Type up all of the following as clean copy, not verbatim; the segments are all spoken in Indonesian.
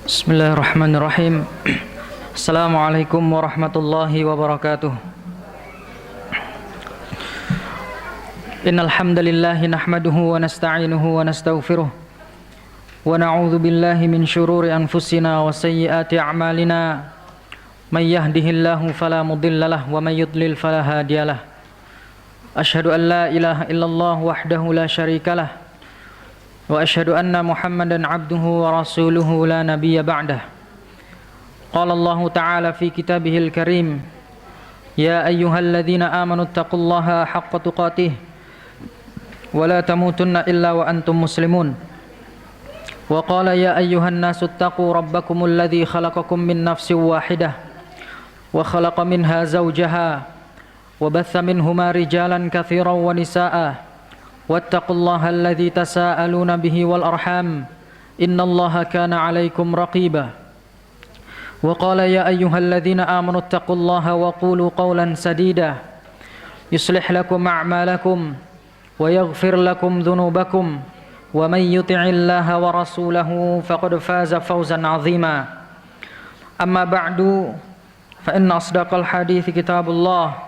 Bismillahirrahmanirrahim. Assalamualaikum warahmatullahi wabarakatuh. Innal hamdalillah nahmaduhu wa nasta'inuhu wa nastaghfiruh wa na'udzu billahi min shururi anfusina wa sayyiati a'malina. May yahdihillahu fala mudhillalah wa may yudlil fala hadiyalah. Asyhadu an la ilaha illallah wahdahu la syarikalah wa asyhadu anna Muhammadan abduhu wa rasuluhu la nabiyya ba'dah. Qala Allah ta'ala fi kitabihil karim, ya ayyuhalladzina amanu taqullaha haqqa tuqatih wa la tamutunna illa wa antum muslimun. Wa qala ya ayyuhan nasu taqu rabbakumul ladzi khalaqakum min nafsin wahidah wa khalaqa minha zawjaha wa batha minhuma rijalan katsiran wa nisaa'a wattaqullaha alladzi tasaaluna bihi wal arham innallaha kana 'alaikum raqiba. Wa qala ya ayyuhalladzina amanu taqullaha wa qulu qawlan sadida yuslih lakum a'malakum wa yaghfir lakum dhunubakum wa may yuti'illaha wa rasulahu faqad faza fawzan 'azima. Amma ba'du, fa inna asdaqal hadithi kitabullah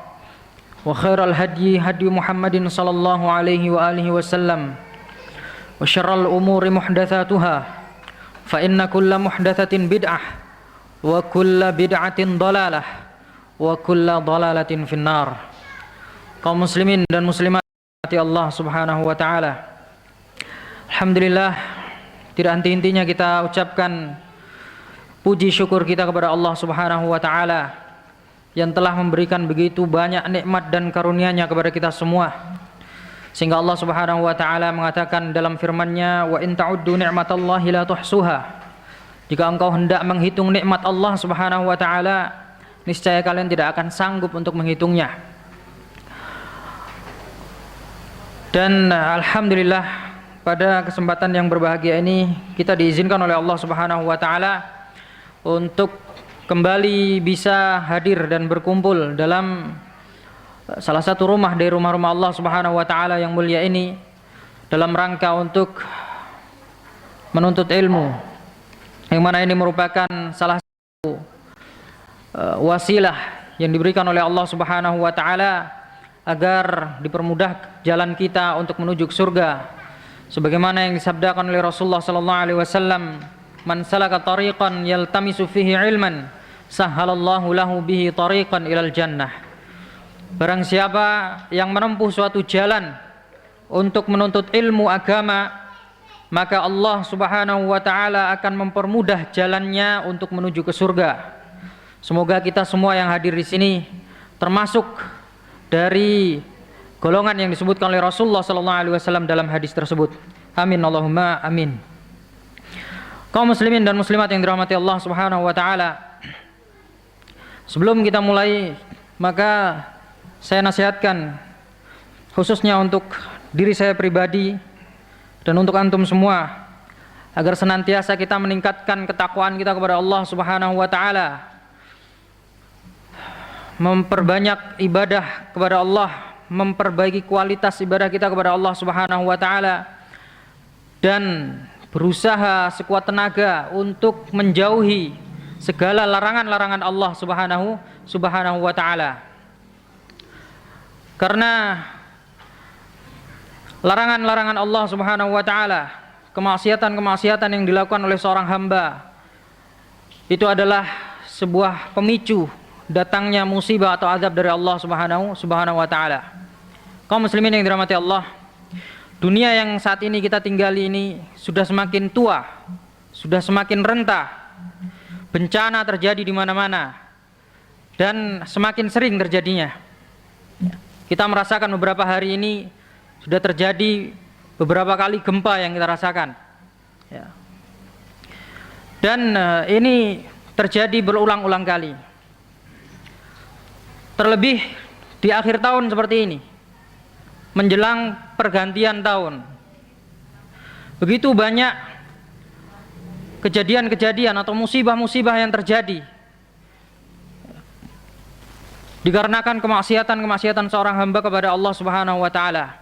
wa khairal hadyi hadyu Muhammadin sallallahu alaihi wa alihi wasallam wa syarral umuri muhdatsatuha fa inna kulla muhdatsatin bid'ah wa kulla bid'atin dhalalah wa kulla dhalalatin finnar. Kaum muslimin dan muslimat Allah Subhanahu wa taala, alhamdulillah, tidak henti-hentinya kita ucapkan puji syukur kita kepada Allah Subhanahu wa taala yang telah memberikan begitu banyak nikmat dan karunia-Nya kepada kita semua, sehingga Allah Subhanahu wa taala mengatakan dalam firman-Nya, wa in ta'uddu ni'matallahi la tuhsuha. Jika engkau hendak menghitung nikmat Allah Subhanahu wa taala, niscaya kalian tidak akan sanggup untuk menghitungnya. Dan alhamdulillah, pada kesempatan yang berbahagia ini kita diizinkan oleh Allah Subhanahu wa taala untuk kembali bisa hadir dan berkumpul dalam salah satu rumah dari rumah-rumah Allah Subhanahu wa taala yang mulia ini, dalam rangka untuk menuntut ilmu, yang mana ini merupakan salah satu wasilah yang diberikan oleh Allah Subhanahu wa taala agar dipermudah jalan kita untuk menuju ke surga, sebagaimana yang disabdakan oleh Rasulullah sallallahu alaihi wasallam, man salaka tariqan yaltamisu fihi ilman sahhalallahu lahu bihi tariqan ilal jannah. Barang siapa yang menempuh suatu jalan untuk menuntut ilmu agama, maka Allah Subhanahu wa taala akan mempermudah jalannya untuk menuju ke surga. Semoga kita semua yang hadir di sini termasuk dari golongan yang disebutkan oleh Rasulullah sallallahu alaihi wasallam dalam hadis tersebut. Amin Allahumma amin. Kaum muslimin dan muslimat yang dirahmati Allah Subhanahu wa taala, sebelum kita mulai, maka saya nasihatkan khususnya untuk diri saya pribadi dan untuk antum semua, agar senantiasa kita meningkatkan ketakwaan kita kepada Allah Subhanahu wa taala, memperbanyak ibadah kepada Allah, memperbaiki kualitas ibadah kita kepada Allah Subhanahu wa taala, dan berusaha sekuat tenaga untuk menjauhi segala larangan-larangan Allah Subhanahu wa taala. Karena larangan-larangan Allah Subhanahu wa taala, kemaksiatan-kemaksiatan yang dilakukan oleh seorang hamba, itu adalah sebuah pemicu datangnya musibah atau azab dari Allah Subhanahu wa taala. Kaum muslimin yang dirahmati Allah, dunia yang saat ini kita tinggali ini sudah semakin tua, sudah semakin rentah. Bencana terjadi di mana-mana dan semakin sering terjadinya. Kita merasakan beberapa hari ini sudah terjadi beberapa kali gempa yang kita rasakan. Dan ini terjadi berulang-ulang kali. Terlebih di akhir tahun seperti ini, menjelang pergantian tahun, begitu banyak kejadian-kejadian atau musibah-musibah yang terjadi dikarenakan kemaksiatan-kemaksiatan seorang hamba kepada Allah Subhanahu wa taala.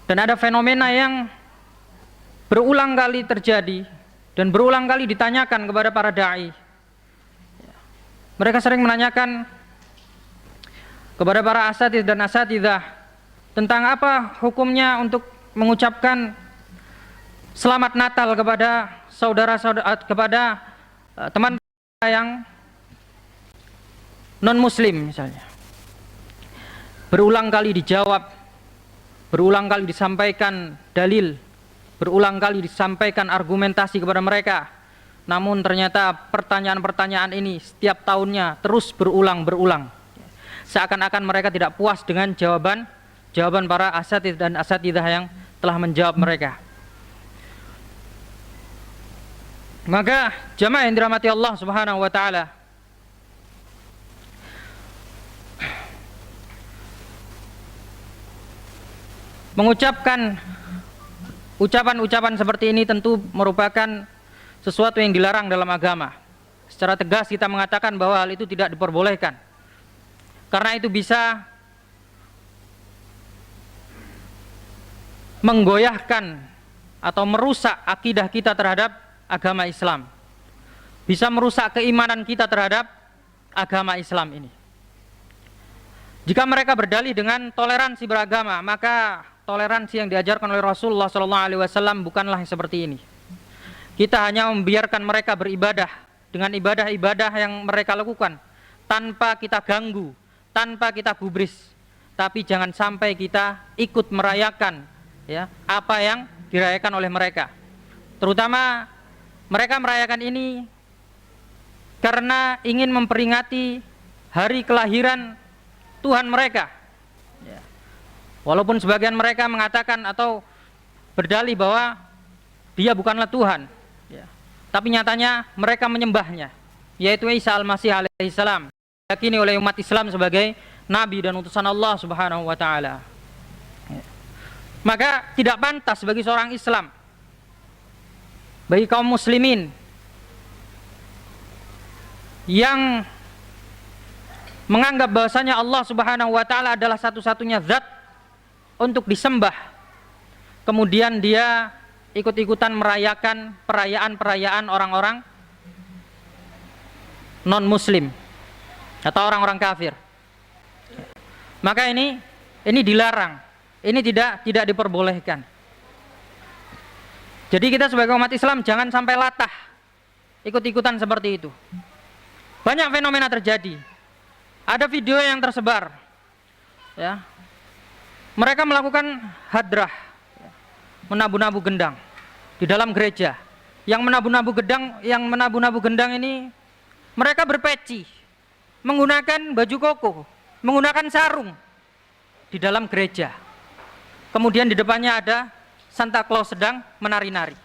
Dan ada fenomena yang berulang kali terjadi Dan berulang kali ditanyakan kepada para dai. Mereka sering menanyakan kepada para asatidz dan asatidzah tentang apa hukumnya untuk mengucapkan selamat Natal kepada saudara-saudara, kepada teman yang non muslim misalnya. Berulang kali dijawab, berulang kali disampaikan dalil, berulang kali disampaikan argumentasi kepada mereka. Namun ternyata pertanyaan-pertanyaan ini setiap tahunnya terus berulang-berulang. Seakan-akan mereka tidak puas dengan jawaban para asatidz dan asatidzah yang telah menjawab mereka. Maka jamaah yang dirahmati Allah Subhanahu wa taala, mengucapkan ucapan-ucapan seperti ini tentu merupakan sesuatu yang dilarang dalam agama. Secara tegas kita mengatakan bahwa hal itu tidak diperbolehkan. Karena itu bisa menggoyahkan atau merusak akidah kita terhadap agama Islam. Bisa merusak keimanan kita terhadap agama Islam ini. Jika mereka berdalih dengan toleransi beragama, maka toleransi yang diajarkan oleh Rasulullah SAW bukanlah seperti ini. Kita hanya membiarkan mereka beribadah dengan ibadah-ibadah yang mereka lakukan tanpa kita ganggu, tanpa kita gubris. Tapi jangan sampai kita ikut merayakan ya apa yang dirayakan oleh mereka. Terutama mereka merayakan ini karena ingin memperingati hari kelahiran Tuhan mereka. Ya. Walaupun sebagian mereka mengatakan atau berdalih bahwa dia bukanlah Tuhan, ya. Tapi nyatanya mereka menyembahnya, yaitu Isa Al-Masih alaihissalam, diyakini oleh umat Islam sebagai Nabi dan utusan Allah Subhanahu wa ta'ala. Ya. Maka tidak pantas bagi seorang Islam, bagi kaum muslimin yang menganggap bahwasanya Allah Subhanahu wa ta'ala adalah satu-satunya zat untuk disembah, kemudian dia ikut-ikutan merayakan perayaan-perayaan orang-orang non-muslim atau orang-orang kafir. Maka ini dilarang, ini tidak diperbolehkan. Jadi kita sebagai umat Islam jangan sampai latah ikut-ikutan seperti itu. Banyak fenomena terjadi. Ada video yang tersebar, ya. Mereka melakukan hadrah, ya, menabu-nabu gendang di dalam gereja. Yang menabu-nabu gendang ini mereka berpeci, menggunakan baju koko, menggunakan sarung di dalam gereja. Kemudian di depannya ada Santa Claus sedang menari-nari.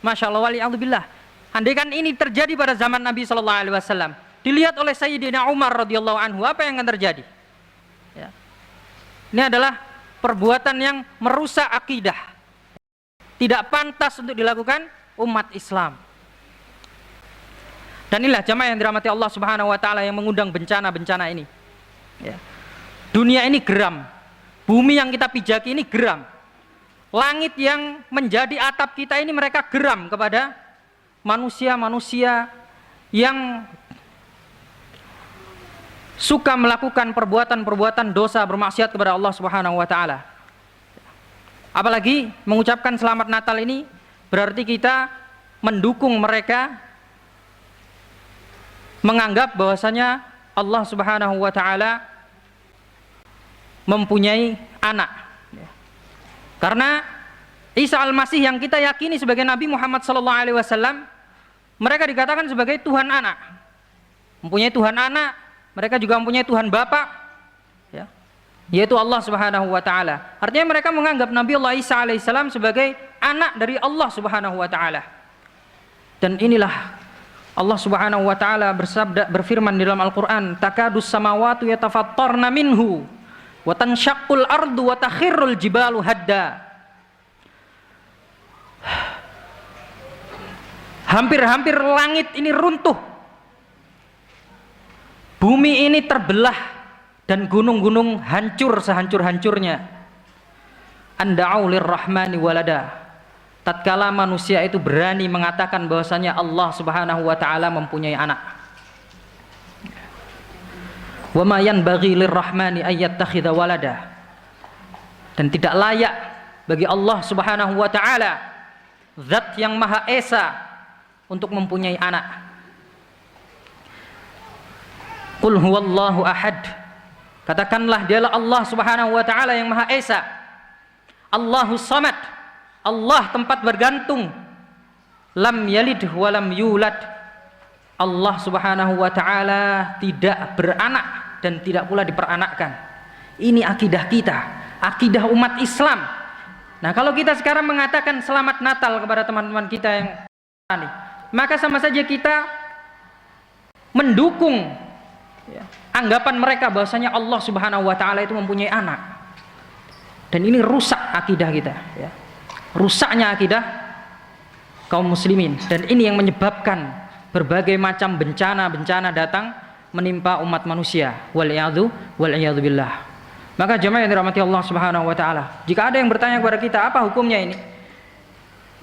Masya Allah, wali'adzubillah. Andaikan ini terjadi pada zaman Nabi SAW, dilihat oleh Sayyidina Umar radhiyallahu anhu, apa yang akan terjadi? Ya. Ini adalah perbuatan yang merusak akidah, tidak pantas untuk dilakukan umat Islam. Dan inilah jamaah yang dirahmati Allah Subhanahu wa ta'ala yang mengundang bencana-bencana ini. Ya. Dunia ini geram, bumi yang kita pijaki ini geram, langit yang menjadi atap kita ini mereka geram kepada manusia-manusia yang suka melakukan perbuatan-perbuatan dosa bermaksiat kepada Allah Subhanahu wa ta'ala. Apalagi mengucapkan selamat Natal ini berarti kita mendukung mereka, menganggap bahwasanya Allah Subhanahu wa ta'ala mempunyai anak. Karena Isa Al-Masih yang kita yakini sebagai Nabi Muhammad SAW, mereka dikatakan sebagai Tuhan anak, mempunyai Tuhan anak. Mereka juga mempunyai Tuhan Bapa, ya, yaitu Allah Subhanahu wa ta'ala. Artinya mereka menganggap Nabi Allah Isa alaihissalam sebagai anak dari Allah Subhanahu wa ta'ala. Dan inilah Allah Subhanahu wa ta'ala berfirman di dalam Al-Quran, takadus samawatu yatafattarna minhu wa tansyaqqul ardu wa takhirrul jibalu hadda. Hampir-hampir langit ini runtuh, bumi ini terbelah, dan gunung-gunung hancur sehancur-hancurnya. Anda'u lirrahmani walada. tatkala manusia itu berani mengatakan bahwasanya Allah Subhanahu wa taala mempunyai anak. Wa ma yanbaghi lirrahmani ayyattakhidha walada. Dan tidak layak bagi Allah Subhanahu wa taala, zat yang Maha Esa, untuk mempunyai anak. Qul huwallahu ahad. Katakanlah, dialah Allah Subhanahu wa taala yang Maha Esa. Allahus samad. Allah tempat bergantung. Lam yalid wa lam yulad. Allah Subhanahu wa taala tidak beranak dan tidak pula diperanakkan. Ini akidah kita, akidah umat Islam. Nah, kalau kita sekarang mengatakan selamat Natal kepada teman-teman kita yang ini, maka sama saja kita mendukung anggapan mereka bahwasanya Allah Subhanahu wa taala itu mempunyai anak. Dan ini rusak akidah kita, ya. Rusaknya akidah kaum muslimin, dan ini yang menyebabkan berbagai macam bencana-bencana datang menimpa umat manusia. Wal-iyadzu billah. Maka jemaah yang dirahmati Allah Subhanahu wa taala, jika ada yang bertanya kepada kita apa hukumnya ini,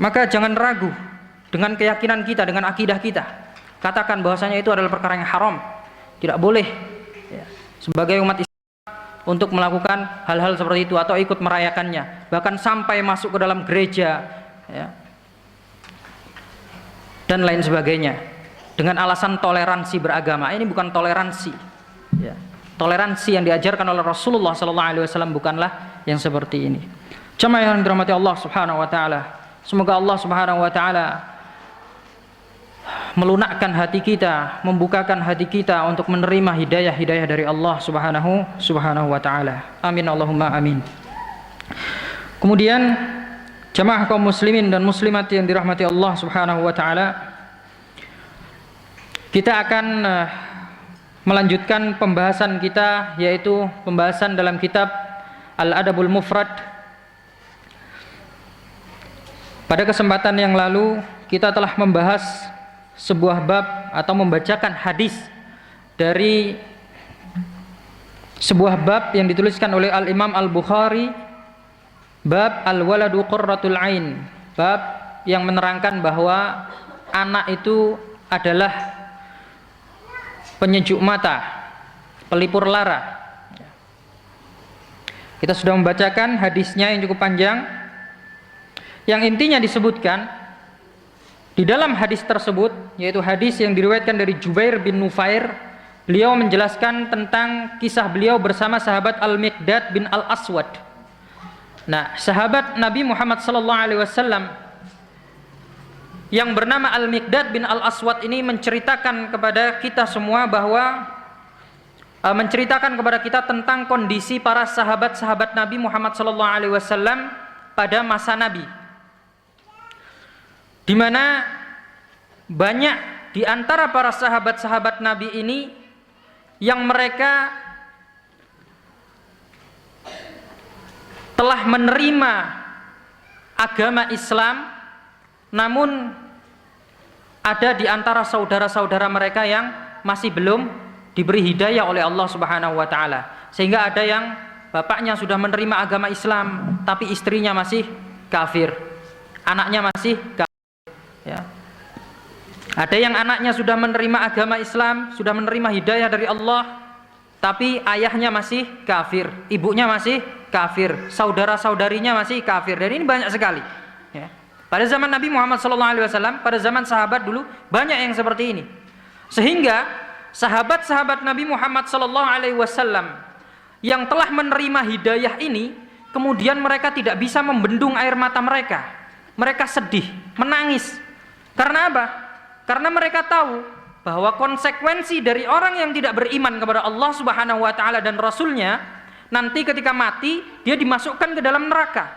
maka jangan ragu dengan keyakinan kita, dengan akidah kita. Katakan bahwasanya itu adalah perkara yang haram. Tidak boleh sebagai umat Islam untuk melakukan hal-hal seperti itu atau ikut merayakannya, bahkan sampai masuk ke dalam gereja, ya, dan lain sebagainya dengan alasan toleransi beragama. Ini bukan toleransi, ya. Toleransi yang diajarkan oleh Rasulullah SAW bukanlah yang seperti ini. Jemaah yang dirahmati Allah Subhanahu wa taala, semoga Allah Subhanahu wa taala melunakkan hati kita, membukakan hati kita untuk menerima hidayah-hidayah dari Allah Subhanahu wa taala. Amin Allahumma amin. Kemudian jemaah kaum muslimin dan muslimat yang dirahmati Allah Subhanahu wa taala, kita akan melanjutkan pembahasan kita, yaitu pembahasan dalam kitab Al-Adabul Mufrad. Pada kesempatan yang lalu kita telah membahas sebuah bab atau membacakan hadis dari sebuah bab yang dituliskan oleh Al-Imam Al-Bukhari, bab Al-Waladu Qurratul Ain, bab yang menerangkan bahwa anak itu adalah penyejuk mata, pelipur lara. Kita sudah membacakan hadisnya yang cukup panjang, yang intinya disebutkan di dalam hadis tersebut, yaitu hadis yang diriwayatkan dari Jubair bin Nufair. Beliau menjelaskan tentang kisah beliau bersama sahabat Al-Miqdad bin Al-Aswad. Nah, sahabat Nabi Muhammad SAW yang bernama Al-Miqdad bin Al-Aswad ini menceritakan kepada kita semua bahwa menceritakan kepada kita tentang kondisi para sahabat-sahabat Nabi Muhammad SAW pada masa Nabi, di mana banyak di antara para sahabat-sahabat Nabi ini yang mereka telah menerima agama Islam, namun ada di antara saudara-saudara mereka yang masih belum diberi hidayah oleh Allah Subhanahu wa taala. Sehingga ada yang bapaknya sudah menerima agama Islam tapi istrinya masih kafir, anaknya masih kafir. Ya. Ada yang anaknya sudah menerima agama Islam, sudah menerima hidayah dari Allah, tapi ayahnya masih kafir, ibunya masih kafir, saudara-saudarinya masih kafir. Dan ini banyak sekali. Ya. Pada zaman Nabi Muhammad SAW, pada zaman sahabat dulu banyak yang seperti ini. Sehingga sahabat-sahabat Nabi Muhammad SAW yang telah menerima hidayah ini, kemudian mereka tidak bisa membendung air mata mereka. Mereka sedih, menangis. Karena apa? Karena mereka tahu bahwa konsekuensi dari orang yang tidak beriman kepada Allah Subhanahu wa taala dan Rasulnya, nanti ketika mati dia dimasukkan ke dalam neraka.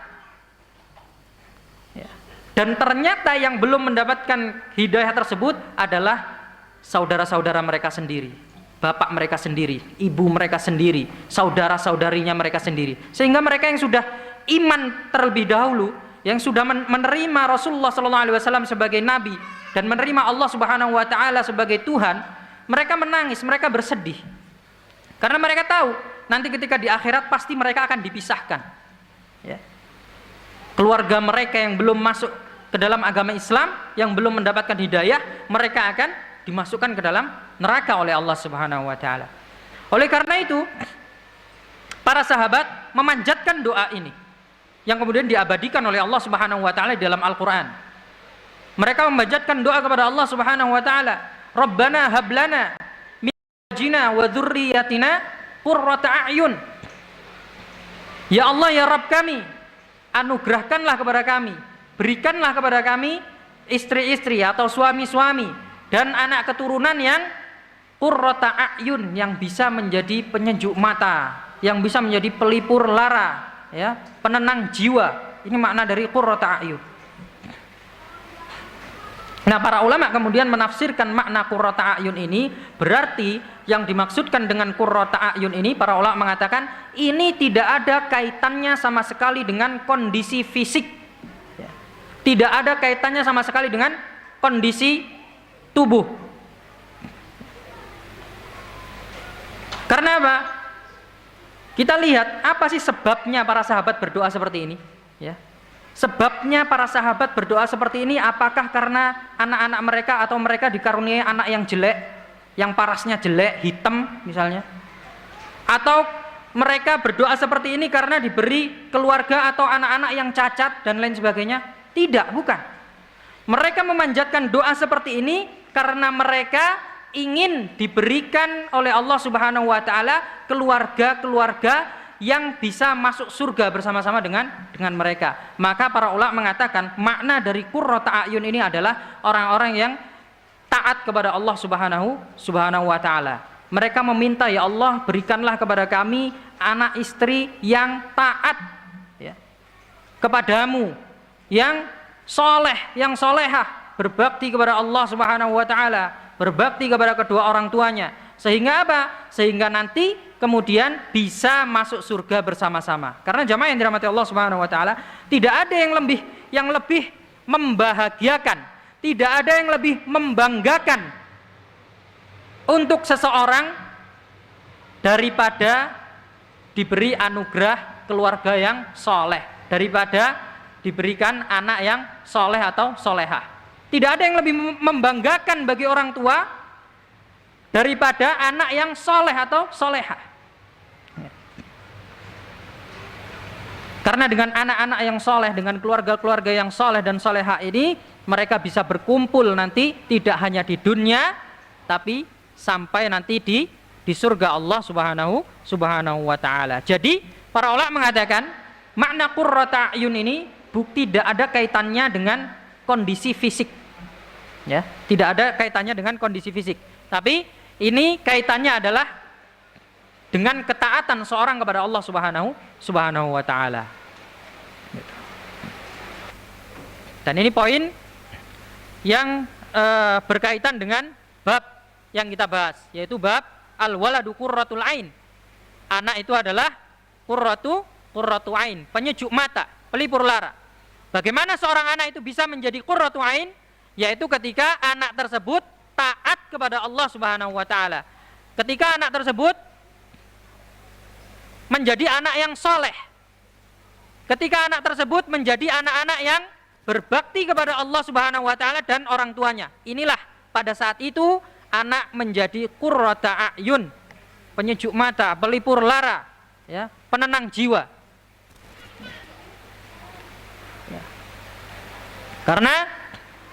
Ya. Dan ternyata yang belum mendapatkan hidayah tersebut adalah saudara-saudara mereka sendiri, bapak mereka sendiri, ibu mereka sendiri, saudara-saudarinya mereka sendiri. Sehingga mereka yang sudah iman terlebih dahulu, yang sudah menerima Rasulullah SAW sebagai Nabi dan menerima Allah Subhanahu wa taala sebagai Tuhan, mereka menangis, mereka bersedih. Karena mereka tahu nanti ketika di akhirat pasti mereka akan dipisahkan. Ya. Keluarga mereka yang belum masuk ke dalam agama Islam, yang belum mendapatkan hidayah, mereka akan dimasukkan ke dalam neraka oleh Allah Subhanahu wa taala. Oleh karena itu, para sahabat memanjatkan doa ini yang kemudian diabadikan oleh Allah Subhanahu wa taala di dalam Al-Qur'an. Mereka memanjatkan doa kepada Allah Subhanahu wa taala, Rabbana hablana min azwajina wa dzurriyyatina qurrata a'yun. Ya Allah, ya Rabb kami, anugerahkanlah kepada kami, berikanlah kepada kami istri-istri atau suami-suami dan anak keturunan yang qurrata a'yun, yang bisa menjadi penyejuk mata, yang bisa menjadi pelipur lara, ya, penenang jiwa. Ini makna dari qurrata a'yun. Nah, para ulama kemudian menafsirkan makna qurrata a'yun ini, berarti yang dimaksudkan dengan qurrata a'yun ini, para ulama mengatakan ini tidak ada kaitannya sama sekali dengan kondisi fisik. Tidak ada kaitannya sama sekali dengan kondisi tubuh. Karena apa? Kita lihat apa sih sebabnya para sahabat berdoa seperti ini, ya. Sebabnya para sahabat berdoa seperti ini, apakah karena anak-anak mereka atau mereka dikaruniai anak yang jelek, yang parasnya jelek, hitam misalnya? Atau mereka berdoa seperti ini karena diberi keluarga atau anak-anak yang cacat dan lain sebagainya? Tidak, bukan. Mereka memanjatkan doa seperti ini karena mereka ingin diberikan oleh Allah Subhanahu wa taala keluarga-keluarga yang bisa masuk surga bersama-sama dengan mereka. Maka para ulama mengatakan makna dari qurrata a'yun ini adalah orang-orang yang taat kepada Allah Subhanahu wa taala. Mereka meminta, ya Allah, berikanlah kepada kami anak istri yang taat, ya, kepadamu, yang soleh, yang solehah, berbakti kepada Allah Subhanahu wa taala, berbakti kepada kedua orang tuanya. Sehingga apa? Sehingga nanti kemudian bisa masuk surga bersama-sama. Karena jamaah yang dirahmati Allah Subhanahu wa taala, tidak ada yang lebih membahagiakan, tidak ada yang lebih membanggakan untuk seseorang daripada diberi anugerah keluarga yang soleh, daripada diberikan anak yang soleh atau solehah. Tidak ada yang lebih membanggakan bagi orang tua daripada anak yang soleh atau solehah. Karena dengan anak-anak yang soleh, dengan keluarga-keluarga yang soleh dan solehah ini, mereka bisa berkumpul nanti tidak hanya di dunia, tapi sampai nanti di surga Allah Subhanahu wa taala. Jadi para ulama mengatakan makna qurrata a'yun ini tidak ada kaitannya dengan kondisi fisik, ya, tidak ada kaitannya dengan kondisi fisik, tapi ini kaitannya adalah dengan ketaatan seorang kepada Allah Subhanahu wa taala. Dan ini poin yang berkaitan dengan bab yang kita bahas, yaitu bab al-waladu qurratul ain. Anak itu adalah qurratu ain, penyejuk mata, pelipur lara. Bagaimana seorang anak itu bisa menjadi qurratu ain? Yaitu ketika anak tersebut taat kepada Allah Subhanahu wa taala. Ketika anak tersebut menjadi anak yang soleh. Ketika anak tersebut menjadi anak-anak yang berbakti kepada Allah Subhanahu wa taala dan orang tuanya. Inilah pada saat itu anak menjadi qurrata a'yun, penyejuk mata, pelipur lara, ya, penenang jiwa. Ya. Karena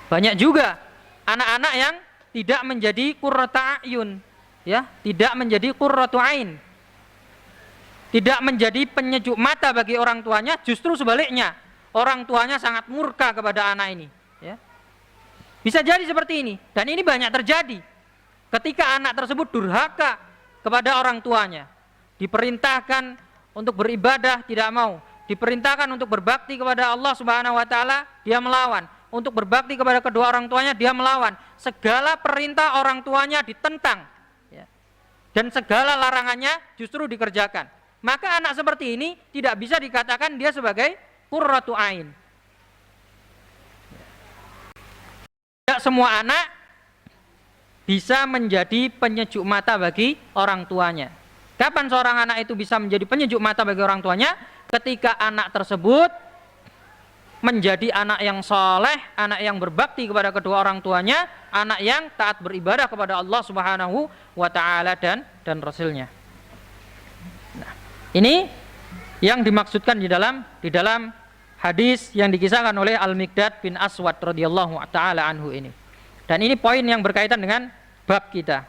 banyak juga anak-anak yang tidak menjadi qurrata a'yun, ya, tidak menjadi qurratu ain, tidak menjadi penyejuk mata bagi orang tuanya, justru sebaliknya, orang tuanya sangat murka kepada anak ini, ya. Bisa jadi seperti ini, dan ini banyak terjadi ketika anak tersebut durhaka kepada orang tuanya. Diperintahkan untuk beribadah tidak mau, diperintahkan untuk berbakti kepada Allah Subhanahu wa taala, dia melawan. Untuk berbakti kepada kedua orang tuanya, dia melawan. Segala perintah orang tuanya ditentang, ya, dan segala larangannya justru dikerjakan. Maka anak seperti ini tidak bisa dikatakan dia sebagai qurratu ain. Tidak semua anak bisa menjadi penyejuk mata bagi orang tuanya. Kapan seorang anak itu bisa menjadi penyejuk mata bagi orang tuanya? Ketika anak tersebut menjadi anak yang soleh, anak yang berbakti kepada kedua orang tuanya, anak yang taat beribadah kepada Allah Subhanahu wa Ta'ala dan Rasulnya. Nah, ini yang dimaksudkan di dalam hadis yang dikisahkan oleh Al-Miqdad bin Aswad radhiyallahu ta'ala anhu ini. Dan ini poin yang berkaitan dengan bab kita.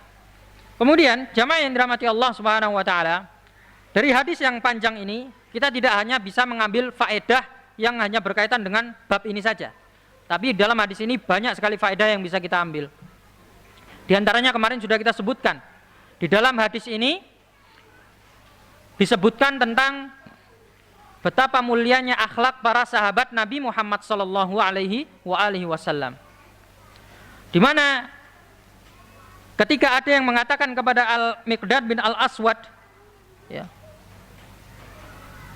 Kemudian jamaah yang dirahmati Allah Subhanahu wa Ta'ala, dari hadis yang panjang ini kita tidak hanya bisa mengambil faedah yang hanya berkaitan dengan bab ini saja, tapi dalam hadis ini banyak sekali faedah yang bisa kita ambil. Di antaranya kemarin sudah kita sebutkan, di dalam hadis ini disebutkan tentang betapa mulianya akhlak para sahabat Nabi Muhammad sallallahu alaihi wasallam. Di mana ketika ada yang mengatakan kepada Al-Miqdad bin Al-Aswad, ya,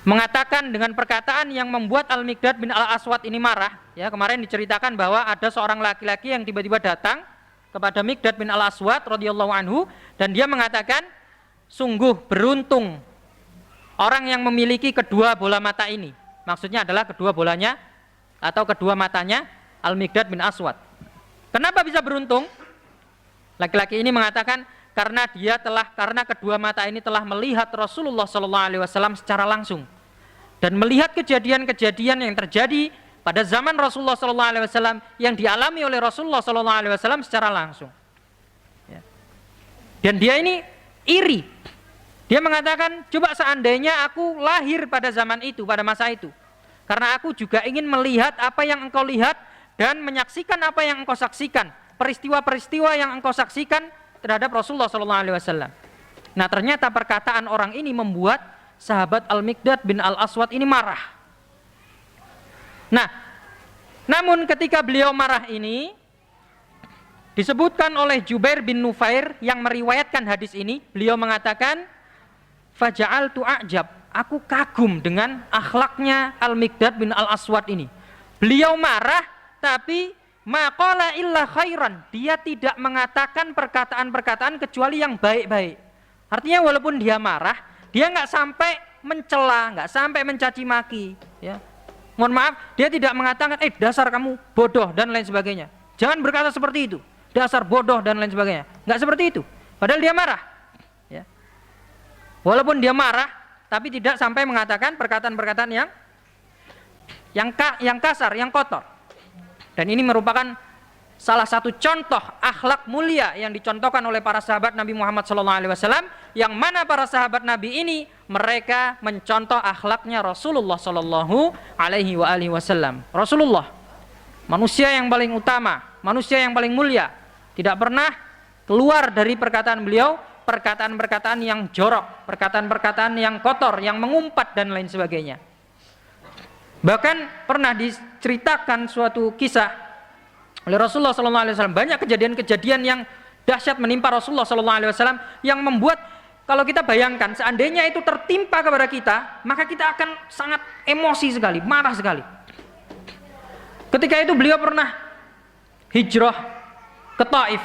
mengatakan dengan perkataan yang membuat Al-Miqdad bin Al-Aswad ini marah, ya, kemarin diceritakan bahwa ada seorang laki-laki yang tiba-tiba datang kepada Miqdad bin Al-Aswad radhiyallahu anhu dan dia mengatakan, sungguh beruntung orang yang memiliki kedua bola mata ini. Maksudnya adalah kedua bolanya atau kedua matanya Al-Miqdad bin Aswad. Kenapa bisa beruntung? Laki-laki ini mengatakan karena kedua mata ini telah melihat Rasulullah SAW secara langsung dan melihat kejadian-kejadian yang terjadi pada zaman Rasulullah SAW yang dialami oleh Rasulullah SAW secara langsung. Dan dia ini iri. Dia mengatakan, coba seandainya aku lahir pada zaman itu, pada masa itu, karena aku juga ingin melihat apa yang engkau lihat dan menyaksikan apa yang engkau saksikan, peristiwa-peristiwa yang engkau saksikan terhadap Rasulullah SAW. Nah, ternyata perkataan orang ini membuat sahabat Al-Miqdad bin Al-Aswad ini marah. Nah, namun ketika beliau marah ini, disebutkan oleh Jubair bin Nufair yang meriwayatkan hadis ini, beliau mengatakan, faja'altu a'jab, aku kagum dengan akhlaknya Al-Miqdad bin Al-Aswad ini. Beliau marah, tapi maqala illa khairan, dia tidak mengatakan perkataan-perkataan kecuali yang baik-baik. Artinya walaupun dia marah, dia nggak sampai mencela, nggak sampai mencaci maki, ya. Mohon maaf, dia tidak mengatakan dasar kamu bodoh dan lain sebagainya. Jangan berkata seperti itu, dasar bodoh dan lain sebagainya. Nggak seperti itu. Padahal dia marah, ya. Walaupun dia marah, tapi tidak sampai mengatakan perkataan-perkataan yang kasar, yang kotor. Dan ini merupakan salah satu contoh akhlak mulia yang dicontohkan oleh para sahabat Nabi Muhammad SAW, yang mana para sahabat Nabi ini mereka mencontoh akhlaknya Rasulullah SAW. Rasulullah, manusia yang paling utama, manusia yang paling mulia, tidak pernah keluar dari perkataan beliau perkataan-perkataan yang jorok, perkataan-perkataan yang kotor, yang mengumpat dan lain sebagainya. Bahkan pernah diceritakan suatu kisah oleh Rasulullah SAW, banyak kejadian-kejadian yang dahsyat menimpa Rasulullah SAW yang membuat, kalau kita bayangkan seandainya itu tertimpa kepada kita, maka kita akan sangat emosi sekali, marah sekali. Ketika itu beliau pernah hijrah ke Taif,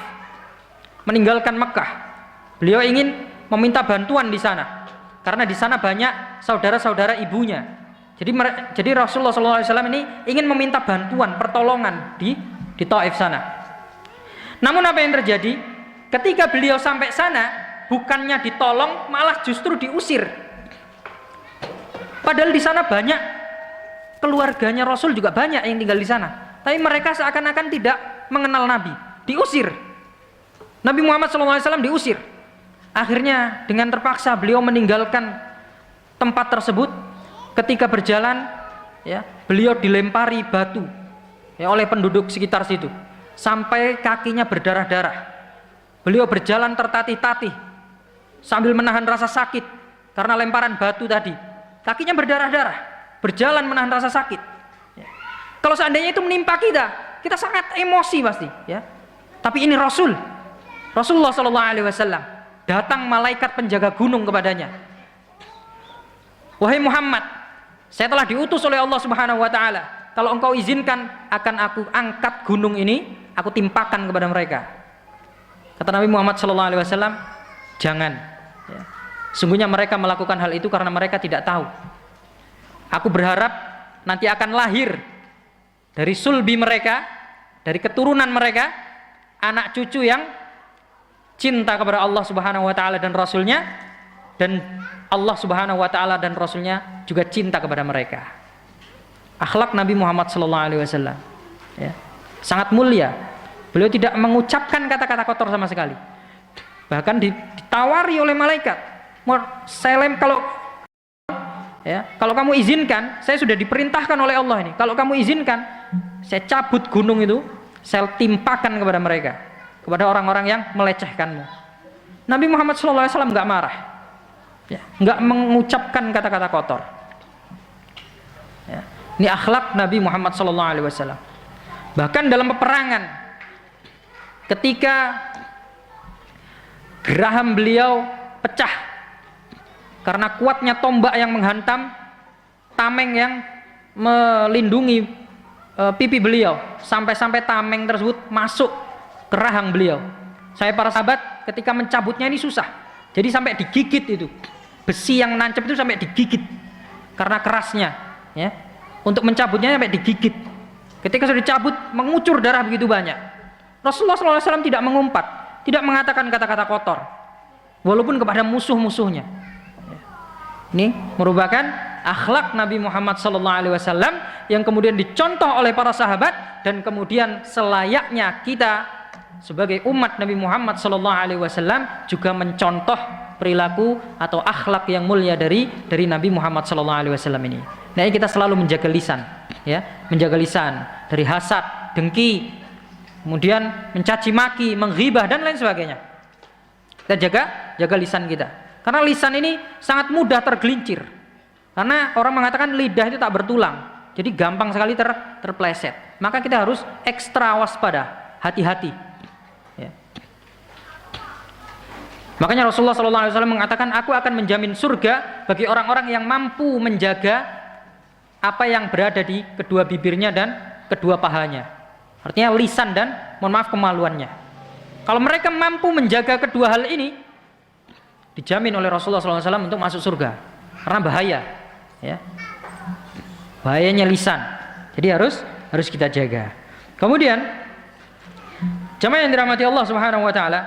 meninggalkan Mekah. Beliau ingin meminta bantuan di sana karena di sana banyak saudara-saudara ibunya. Jadi Rasulullah SAW ini ingin meminta bantuan, pertolongan di Taif sana. Namun apa yang terjadi? Ketika beliau sampai sana, bukannya ditolong, malah justru diusir. Padahal di sana banyak keluarganya Rasul, juga banyak yang tinggal di sana. Tapi mereka seakan-akan tidak mengenal Nabi, diusir. Nabi Muhammad SAW diusir. Akhirnya dengan terpaksa beliau meninggalkan tempat tersebut. Ketika berjalan, ya, beliau dilempari batu, ya, oleh penduduk sekitar situ sampai kakinya berdarah-darah. Beliau berjalan tertatih-tatih sambil menahan rasa sakit karena lemparan batu tadi. Kakinya berdarah-darah, berjalan menahan rasa sakit. Ya. Kalau seandainya itu menimpa kita sangat emosi pasti, ya. Tapi ini Rasulullah SAW, datang malaikat penjaga gunung kepadanya. Wahai Muhammad, saya telah diutus oleh Allah Subhanahu wa Ta'ala. Kalau engkau izinkan, akan aku angkat gunung ini, aku timpakan kepada mereka. Kata Nabi Muhammad SAW, jangan. Ya. Sungguhnya mereka melakukan hal itu karena mereka tidak tahu. Aku berharap nanti akan lahir dari sulbi mereka, dari keturunan mereka, anak cucu yang cinta kepada Allah Subhanahu wa taala dan Rasulnya, dan Allah Subhanahu wa taala dan Rasulnya juga cinta kepada mereka. Akhlak Nabi Muhammad sallallahu alaihi wasallam, ya, sangat mulia. Beliau tidak mengucapkan kata-kata kotor sama sekali. Bahkan ditawari oleh malaikat, kalau kamu izinkan, saya sudah diperintahkan oleh Allah ini. Kalau kamu izinkan, saya cabut gunung itu, saya timpakan kepada mereka, kepada orang-orang yang melecehkanmu. Nabi Muhammad SAW nggak marah, ya, nggak mengucapkan kata-kata kotor. Ya. Ini akhlak Nabi Muhammad SAW. Bahkan dalam peperangan, ketika geraham beliau pecah karena kuatnya tombak yang menghantam tameng yang melindungi pipi beliau, sampai-sampai tameng tersebut masuk ke rahang beliau. Saya para sahabat ketika mencabutnya ini susah, jadi sampai digigit itu besi yang nancep itu, sampai digigit karena kerasnya, ya. Untuk mencabutnya sampai digigit. Ketika sudah dicabut mengucur darah begitu banyak. Rasulullah SAW tidak mengumpat, tidak mengatakan kata-kata kotor, walaupun kepada musuh-musuhnya. Ini merupakan akhlak Nabi Muhammad SAW yang kemudian dicontoh oleh para sahabat, dan kemudian selayaknya kita sebagai umat Nabi Muhammad SAW juga mencontoh perilaku atau akhlak yang mulia dari Nabi Muhammad SAW ini. Nah, ini kita selalu menjaga lisan, ya, menjaga lisan dari hasad, dengki, kemudian mencaci maki, menghibah dan lain sebagainya. Kita jaga lisan kita, karena lisan ini sangat mudah tergelincir. Karena orang mengatakan lidah itu tak bertulang, jadi gampang sekali terpleset. Maka kita harus ekstra waspada, hati-hati, ya. Makanya Rasulullah SAW mengatakan, aku akan menjamin surga bagi orang-orang yang mampu menjaga apa yang berada di kedua bibirnya dan kedua pahanya. Artinya lisan dan, mohon maaf, kemaluannya. Kalau mereka mampu menjaga kedua hal ini, dijamin oleh Rasulullah SAW untuk masuk surga. Karena bahaya, ya, bahayanya lisan. Jadi harus kita jaga. Kemudian, jamaah yang dirahmati Allah Subhanahu Wa Taala,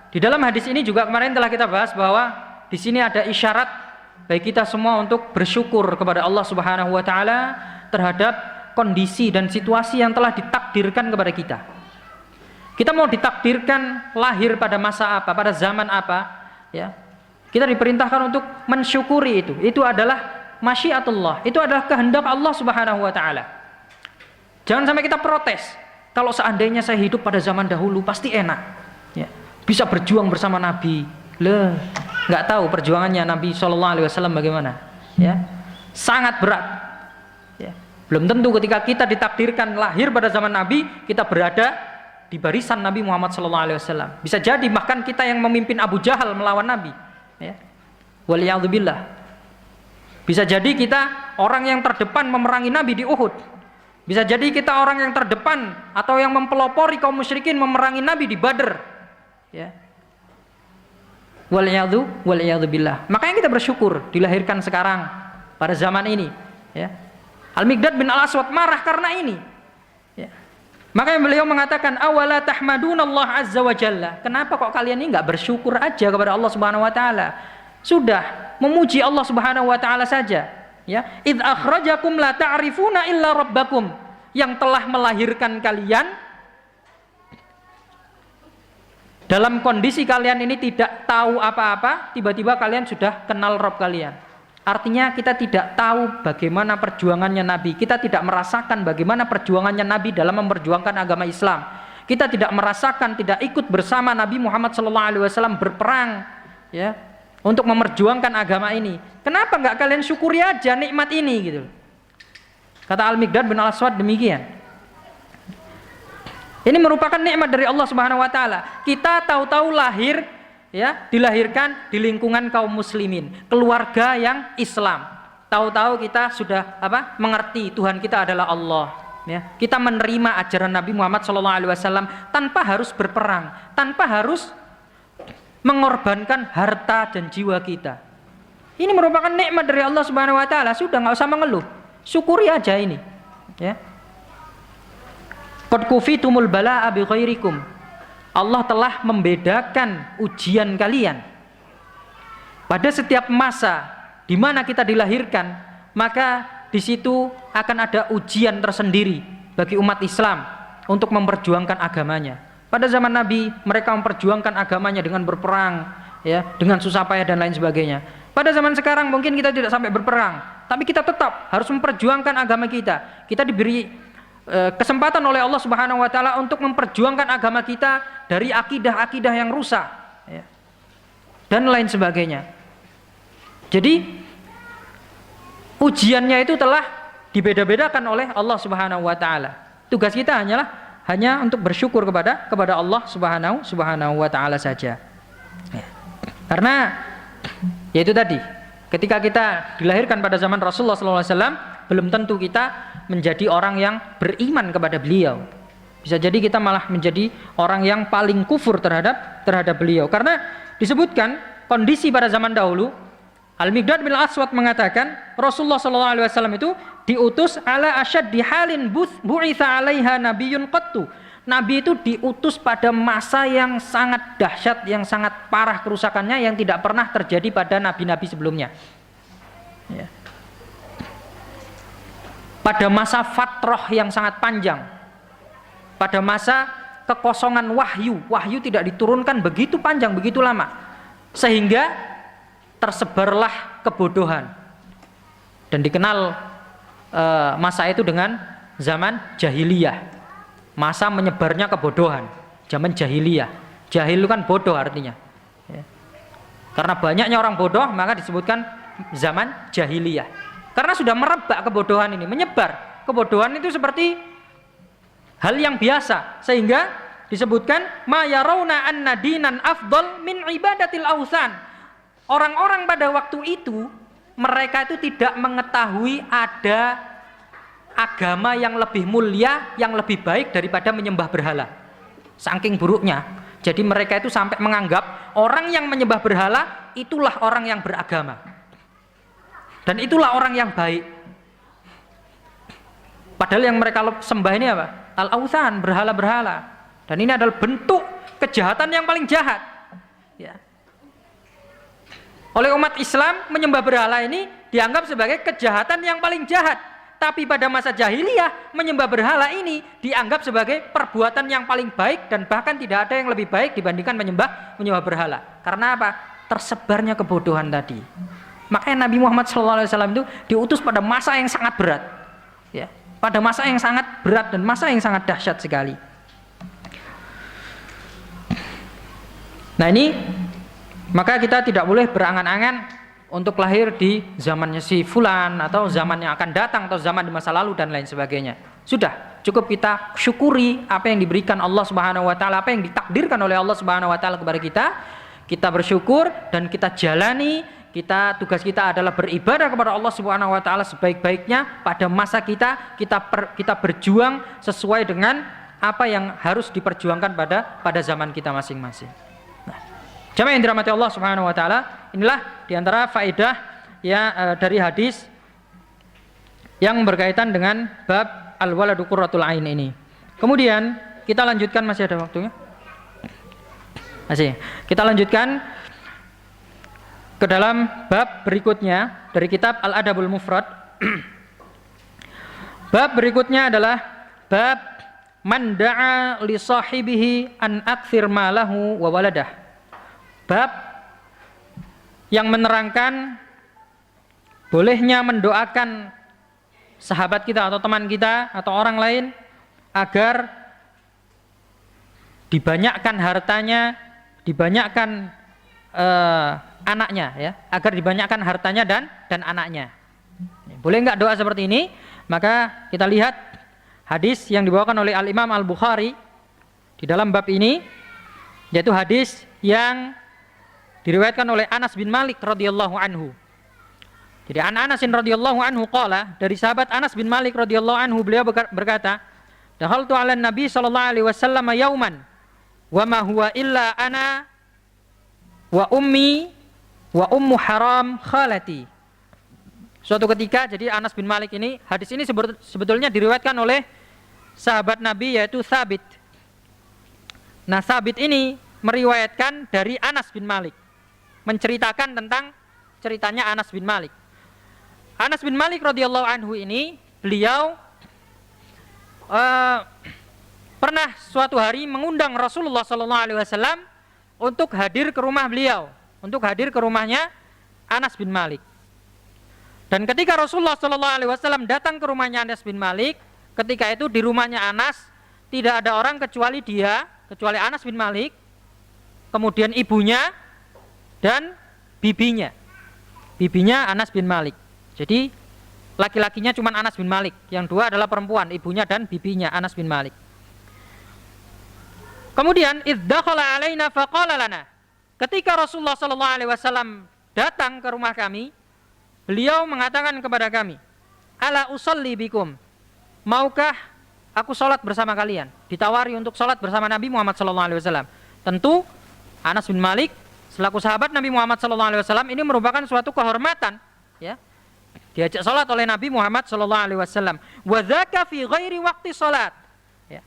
di dalam hadis ini juga kemarin telah kita bahas bahwa di sini ada isyarat bagi kita semua untuk bersyukur kepada Allah Subhanahu Wa Taala terhadap kondisi dan situasi yang telah ditakdirkan kepada kita. Kita mau ditakdirkan lahir pada masa apa, pada zaman apa, ya, kita diperintahkan untuk mensyukuri itu. Itu adalah masyiatullah, itu adalah kehendak Allah Subhanahu Wa Taala. Jangan sampai kita protes. Kalau seandainya saya hidup pada zaman dahulu pasti enak, ya, bisa berjuang bersama Nabi. Nggak tahu perjuangannya Nabi SAW bagaimana, ya, sangat berat, ya. Belum tentu ketika kita ditakdirkan lahir pada zaman Nabi, kita berada di barisan Nabi Muhammad SAW. Bisa jadi bahkan kita yang memimpin Abu Jahal melawan Nabi, ya. Waliyadzubillah. Bisa jadi kita orang yang terdepan memerangi Nabi di Uhud. Bisa jadi kita orang yang terdepan atau yang mempelopori kaum musyrikin memerangi Nabi di Badr, ya. Waliyadzubillah. Makanya kita bersyukur dilahirkan sekarang pada zaman ini, ya. Al-Miqdad bin Al-Aswad marah karena ini, ya. Makanya beliau mengatakan, awala tahmadunallah azza wa jalla. Kenapa kok kalian ini enggak bersyukur aja kepada Allah Subhanahu wa taala? Sudah memuji Allah Subhanahu wa taala saja, ya. Id akhrajakum la ta'rifuna illa rabbakum, yang telah melahirkan kalian dalam kondisi kalian ini tidak tahu apa-apa, tiba-tiba kalian sudah kenal Rabb kalian. Artinya kita tidak tahu bagaimana perjuangannya Nabi, kita tidak merasakan bagaimana perjuangannya Nabi dalam memperjuangkan agama Islam. Kita tidak merasakan, tidak ikut bersama Nabi Muhammad SAW berperang, ya, untuk memperjuangkan agama ini. Kenapa enggak kalian syukuri aja nikmat ini, gitu. Kata Al-Miqdad bin Al-Aswad demikian. Ini merupakan nikmat dari Allah Subhanahu wa taala. Kita tahu-tahu lahir, ya, dilahirkan di lingkungan kaum muslimin, keluarga yang Islam. Tahu-tahu kita sudah mengerti Tuhan kita adalah Allah, ya. Kita menerima ajaran Nabi Muhammad SAW tanpa harus berperang, tanpa harus mengorbankan harta dan jiwa kita. Ini merupakan nikmat dari Allah Subhanahu wa taala. Sudah enggak usah mengeluh. Syukuri aja ini, ya. Qad kufitumul balaa bi ghairikum. Allah telah membedakan ujian kalian. Pada setiap masa di mana kita dilahirkan, maka di situ akan ada ujian tersendiri bagi umat Islam untuk memperjuangkan agamanya. Pada zaman Nabi, mereka memperjuangkan agamanya dengan berperang, ya, dengan susah payah dan lain sebagainya. Pada zaman sekarang mungkin kita tidak sampai berperang, tapi kita tetap harus memperjuangkan agama kita. Kita diberi kesempatan oleh Allah Subhanahu wa taala untuk memperjuangkan agama kita dari akidah-akidah yang rusak, ya, dan lain sebagainya. Jadi ujiannya itu telah dibeda-bedakan oleh Allah Subhanahu wa taala. Tugas kita hanya untuk bersyukur kepada Allah Subhanahu wa taala saja. Ya. Karena yaitu tadi, ketika kita dilahirkan pada zaman Rasulullah SAW, belum tentu kita menjadi orang yang beriman kepada beliau. Bisa jadi kita malah menjadi orang yang paling kufur terhadap beliau. Karena disebutkan kondisi pada zaman dahulu, Al-Miqdad bin Aswad mengatakan Rasulullah SAW itu diutus ala asyaddi halin bu'itha alaiha nabiyyun qattu. Nabi itu diutus pada masa yang sangat dahsyat, yang sangat parah kerusakannya, yang tidak pernah terjadi pada nabi-nabi sebelumnya, ya. Pada masa fatrah yang sangat panjang, pada masa kekosongan wahyu tidak diturunkan begitu panjang, begitu lama, sehingga tersebarlah kebodohan. Dan dikenal masa itu dengan zaman jahiliyah, masa menyebarnya kebodohan, zaman jahiliyah. Jahil itu kan bodoh artinya, ya. Karena banyaknya orang bodoh, maka disebutkan zaman jahiliyah. Karena sudah merebak kebodohan ini, menyebar. Kebodohan itu seperti hal yang biasa, sehingga disebutkan ma yarawna anna dinan afdal min ibadatil authan. Orang-orang pada waktu itu, mereka itu tidak mengetahui ada agama yang lebih mulia, yang lebih baik daripada menyembah berhala. Saking buruknya. Jadi mereka itu sampai menganggap orang yang menyembah berhala itulah orang yang beragama. Dan itulah orang yang baik. Padahal yang mereka sembah ini apa? Al-authan, berhala-berhala. Dan ini adalah bentuk kejahatan yang paling jahat, ya. Oleh umat Islam, menyembah berhala ini dianggap sebagai kejahatan yang paling jahat. Tapi pada masa jahiliyah, menyembah berhala ini dianggap sebagai perbuatan yang paling baik, dan bahkan tidak ada yang lebih baik dibandingkan menyembah berhala. Karena apa? Tersebarnya kebodohan tadi. Makanya Nabi Muhammad SAW itu diutus pada masa yang sangat berat, ya, pada masa yang sangat berat dan masa yang sangat dahsyat sekali. Nah ini, maka kita tidak boleh berangan-angan untuk lahir di zamannya si fulan, atau zaman yang akan datang, atau zaman di masa lalu dan lain sebagainya. Sudah cukup kita syukuri apa yang diberikan Allah Subhanahu wa taala, apa yang ditakdirkan oleh Allah Subhanahu wa taala kepada kita. Kita bersyukur dan kita jalani. Tugas kita adalah beribadah kepada Allah Subhanahu wa taala sebaik-baiknya pada masa kita berjuang sesuai dengan apa yang harus diperjuangkan pada zaman kita masing-masing. Nah, jamaah yang dirahmati Allah Subhanahu wa taala, inilah diantara faedah ya dari hadis yang berkaitan dengan bab al-waladu qurratul ain ini. Kemudian kita lanjutkan, masih ada waktunya? Masih. Kita lanjutkan ke dalam bab berikutnya dari kitab Al-Adabul Mufrad. Bab berikutnya adalah bab man da'a li sahibihi an aktsir malahu wa waladah. Bab yang menerangkan bolehnya mendoakan sahabat kita atau teman kita atau orang lain agar dibanyakkan hartanya, dibanyakkan anaknya, ya, agar dibanyakkan hartanya dan anaknya. Boleh enggak doa seperti ini? Maka kita lihat hadis yang dibawakan oleh Al-Imam Al-Bukhari di dalam bab ini, yaitu hadis yang diriwayatkan oleh Anas bin Malik radhiyallahu anhu. Jadi Anas radhiyallahu anhu qala, dari sahabat Anas bin Malik radhiyallahu anhu, beliau berkata, dakhaltu 'alan Nabi sallallahu alaihi wasallam yauman wa ma huwa illa ana wa ummi wa ummu haram khalati. Suatu ketika, jadi Anas bin Malik ini, hadis ini sebetulnya diriwayatkan oleh sahabat Nabi yaitu Thabit. Nah, Thabit ini meriwayatkan dari Anas bin Malik, menceritakan tentang ceritanya Anas bin Malik. Anas bin Malik radhiyallahu anhu ini, beliau pernah suatu hari mengundang Rasulullah SAW untuk hadir ke rumah beliau, untuk hadir ke rumahnya Anas bin Malik. Dan ketika Rasulullah SAW datang ke rumahnya Anas bin Malik, ketika itu di rumahnya Anas tidak ada orang kecuali dia, kecuali Anas bin Malik, kemudian ibunya dan bibinya. Bibinya Anas bin Malik. Jadi laki-lakinya cuma Anas bin Malik, yang dua adalah perempuan, ibunya dan bibinya Anas bin Malik. Kemudian iddakhala alaina faqala lana. Ketika Rasulullah SAW datang ke rumah kami, beliau mengatakan kepada kami, ala usalli bikum, maukah aku sholat bersama kalian? Ditawari untuk sholat bersama Nabi Muhammad SAW. Tentu Anas bin Malik selaku sahabat Nabi Muhammad SAW ini merupakan suatu kehormatan, ya. Diajak sholat oleh Nabi Muhammad SAW. Wa dzaka fi ghairi waqti sholat. Ya.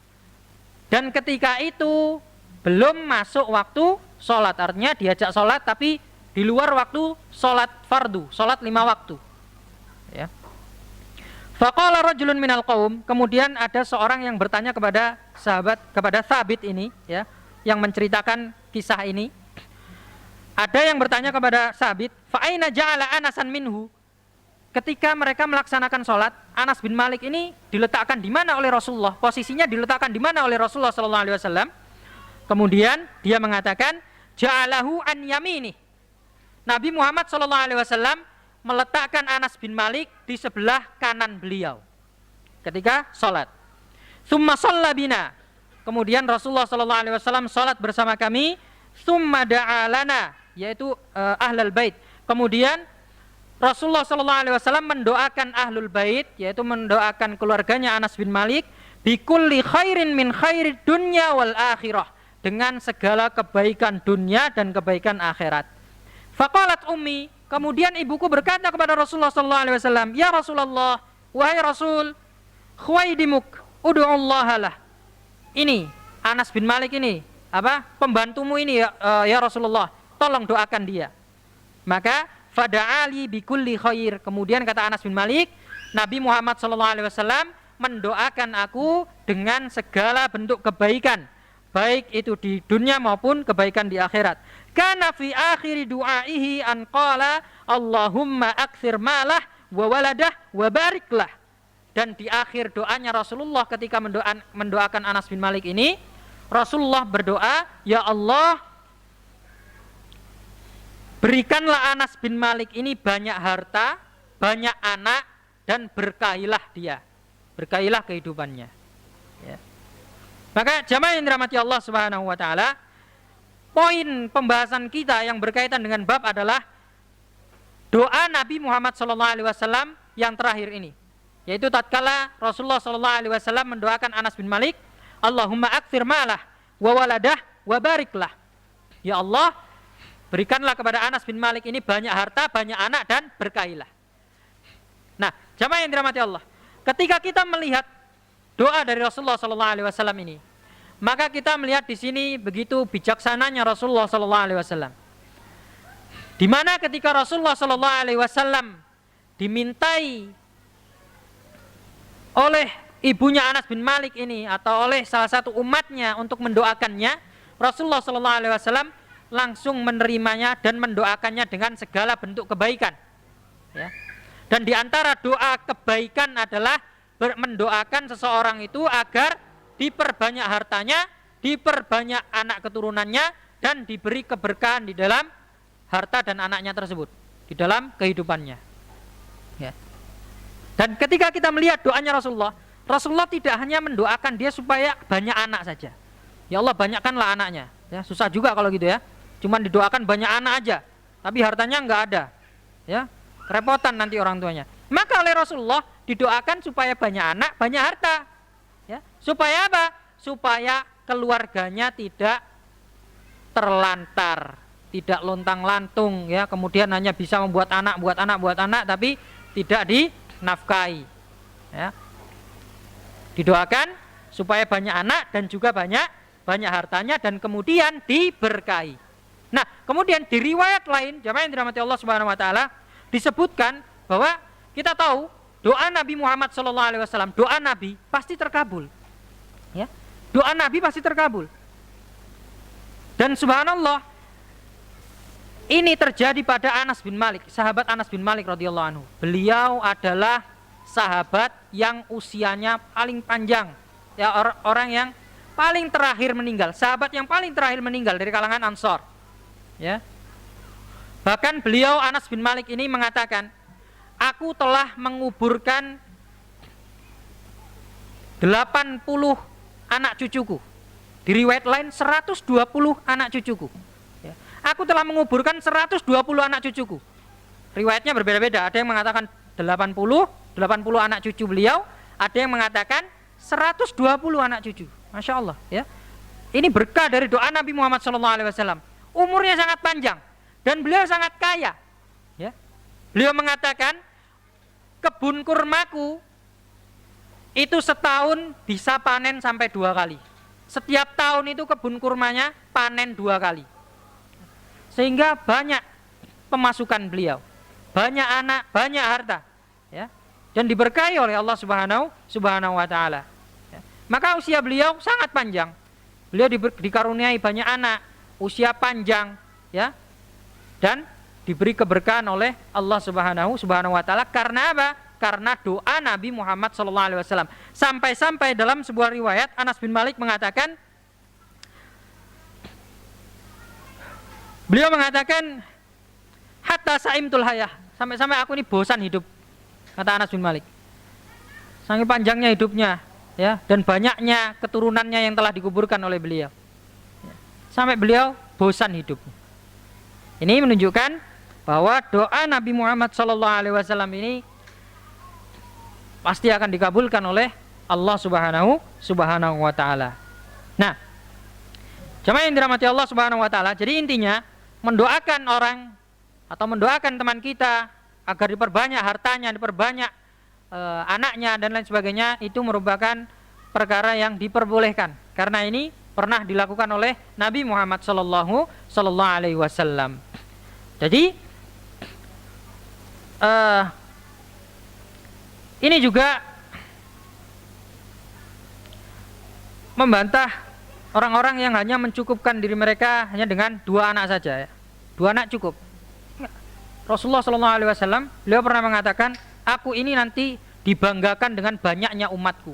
Dan ketika itu belum masuk waktu sholat, artinya diajak sholat tapi di luar waktu sholat fardu, sholat 5 waktu. Ya. Faqala rajulun minal qaum, kemudian ada seorang yang bertanya kepada sahabat, kepada Thabit ini, ya, yang menceritakan kisah ini. Ada yang bertanya kepada Thabit, fa aina ja'ala Anasan minhu? Ketika mereka melaksanakan sholat, Anas bin Malik ini diletakkan di mana oleh Rasulullah? Posisinya diletakkan di mana oleh Rasulullah SAW? Kemudian dia mengatakan, ja'alahu an yamini. Nabi Muhammad SAW meletakkan Anas bin Malik di sebelah kanan beliau ketika sholat. Summa shalla bina. Kemudian Rasulullah SAW sholat bersama kami. Summa da'alana, yaitu ahlul bait. Kemudian Rasulullah SAW mendoakan ahlul bait, yaitu mendoakan keluarganya Anas bin Malik, bikulli khairin min khairid dunya wal akhirah, dengan segala kebaikan dunia dan kebaikan akhirat. Faqalat ummi, kemudian ibuku berkata kepada Rasulullah SAW, ya Rasulullah, wahai Rasul, khuwaidimuk ud'ullaha lah. Ini Anas bin Malik ini, pembantumu ini ya Rasulullah, tolong doakan dia. Maka fada'ali bikulli khair. Kemudian kata Anas bin Malik, Nabi Muhammad SAW mendoakan aku dengan segala bentuk kebaikan, baik itu di dunia maupun kebaikan di akhirat. Kana fi akhiri du'aihi an qala Allahumma akthir malah wa waladah wa bariklah. Dan di akhir doanya Rasulullah ketika mendoakan Anas bin Malik ini, Rasulullah berdoa, ya Allah, berikanlah Anas bin Malik ini banyak harta, banyak anak, dan berkahilah dia, berkahilah kehidupannya. Ya. Maka jamaah yang dirahmati Allah Subhanahu Wa Taala, poin pembahasan kita yang berkaitan dengan bab adalah doa Nabi Muhammad SAW yang terakhir ini, yaitu tatkala Rasulullah SAW mendoakan Anas bin Malik, Allahumma akthir malah wa waladah wa bariklah. Ya Allah, berikanlah kepada Anas bin Malik ini banyak harta, banyak anak, dan berkahilah. Nah, jamaah yang dirahmati Allah, ketika kita melihat doa dari Rasulullah SAW ini, maka kita melihat di sini begitu bijaksananya Rasulullah SAW. Di mana ketika Rasulullah SAW dimintai oleh ibunya Anas bin Malik ini atau oleh salah satu umatnya untuk mendoakannya, Rasulullah SAW langsung menerimanya dan mendoakannya dengan segala bentuk kebaikan. Ya. Dan di antara doa kebaikan adalah mendoakan seseorang itu agar diperbanyak hartanya, diperbanyak anak keturunannya, dan diberi keberkahan di dalam harta dan anaknya tersebut, di dalam kehidupannya. Ya. Dan ketika kita melihat doanya Rasulullah, Rasulullah tidak hanya mendoakan dia supaya banyak anak saja. Ya Allah, banyakkanlah anaknya. Ya, susah juga kalau gitu ya. Cuman didoakan banyak anak aja, tapi hartanya enggak ada. Ya, kerepotan nanti orang tuanya. Maka oleh Rasulullah didoakan supaya banyak anak, banyak harta. Ya, supaya apa? Supaya keluarganya tidak terlantar, tidak lontang-lantung, ya, kemudian hanya bisa membuat anak, buat anak, tapi tidak dinafkahi. Ya. Didoakan supaya banyak anak dan juga banyak hartanya dan kemudian diberkahi. Nah, kemudian di riwayat lain, jamaah yang dirahmati Allah Subhanahu wa taala, disebutkan bahwa kita tahu doa Nabi Muhammad SAW, doa Nabi pasti terkabul. Ya. Doa Nabi pasti terkabul. Dan subhanallah, ini terjadi pada Anas bin Malik, sahabat Anas bin Malik radhiyallahu anhu. Beliau adalah sahabat yang usianya paling panjang, ya, orang yang paling terakhir meninggal, sahabat yang paling terakhir meninggal dari kalangan Ansor. Ya. Bahkan beliau Anas bin Malik ini mengatakan, aku telah menguburkan 80 anak cucuku. Di riwayat lain 120 anak cucuku. Ya. Aku telah menguburkan 120 anak cucuku. Riwayatnya berbeda-beda. Ada yang mengatakan 80 anak cucu beliau. Ada yang mengatakan 120 anak cucu. Masya Allah. Ya. Ini berkah dari doa Nabi Muhammad SAW. Umurnya sangat panjang dan beliau sangat kaya. Ya. Beliau mengatakan, kebun kurmaku itu setahun bisa panen sampai 2 kali. Setiap tahun itu kebun kurmanya panen 2 kali. Sehingga banyak pemasukan beliau, banyak anak, banyak harta, ya, dan diberkahi oleh Allah Subhanahu wa taala. Ya. Maka usia beliau sangat panjang. Beliau dikaruniai banyak anak, usia panjang, ya, dan diberi keberkahan oleh Allah Subhanahu wa taala. Karena apa? Karena doa Nabi Muhammad SAW. Sampai-sampai dalam sebuah riwayat Anas bin Malik mengatakan, beliau mengatakan, hatta saimtul hayah, sampai-sampai aku ini bosan hidup, kata Anas bin Malik. Saking panjangnya hidupnya, ya, dan banyaknya keturunannya yang telah dikuburkan oleh beliau. Sampai beliau bosan hidup. Ini menunjukkan bahwa doa Nabi Muhammad SAW ini pasti akan dikabulkan oleh Allah Subhanahu wa taala. Nah, jemaah yang dirahmati Allah Subhanahu wa taala, jadi intinya mendoakan orang atau mendoakan teman kita agar diperbanyak hartanya, diperbanyak anaknya dan lain sebagainya, itu merupakan perkara yang diperbolehkan. Karena ini pernah dilakukan oleh Nabi Muhammad sallallahu alaihi wasallam. Jadi ini juga membantah orang-orang yang hanya mencukupkan diri mereka hanya dengan 2 anak saja, ya. 2 anak cukup. Rasulullah SAW beliau pernah mengatakan, aku ini nanti dibanggakan dengan banyaknya umatku.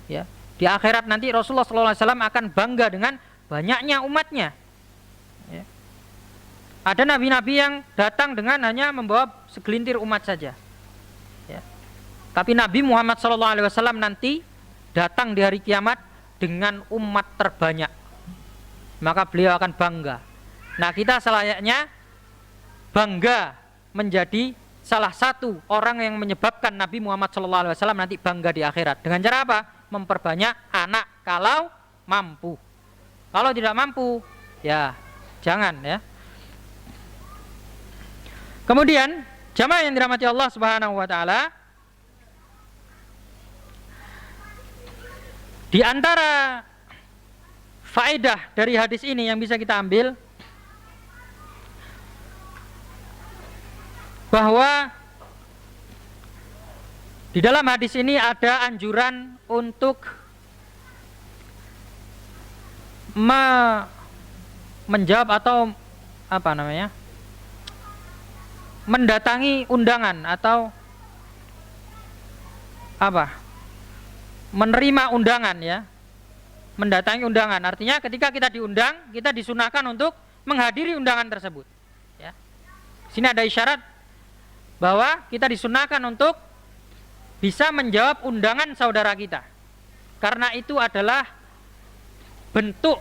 Ya, di akhirat nanti Rasulullah SAW akan bangga dengan banyaknya umatnya. Ya. Ada nabi-nabi yang datang dengan hanya membawa segelintir umat saja. Tapi Nabi Muhammad SAW nanti datang di hari kiamat dengan umat terbanyak. Maka beliau akan bangga. Nah, kita selayaknya bangga menjadi salah satu orang yang menyebabkan Nabi Muhammad SAW nanti bangga di akhirat. Dengan cara apa? Memperbanyak anak kalau mampu. Kalau tidak mampu, ya jangan, ya. Kemudian, jamaah yang dirahmati Allah Subhanahu wa taala, di antara faedah dari hadis ini yang bisa kita ambil, bahwa di dalam hadis ini ada anjuran untuk menjawab atau mendatangi undangan atau menerima undangan, ya. Mendatangi undangan artinya ketika kita diundang, kita disunahkan untuk menghadiri undangan tersebut, ya. Sini ada isyarat bahwa kita disunahkan untuk bisa menjawab undangan saudara kita, karena itu adalah bentuk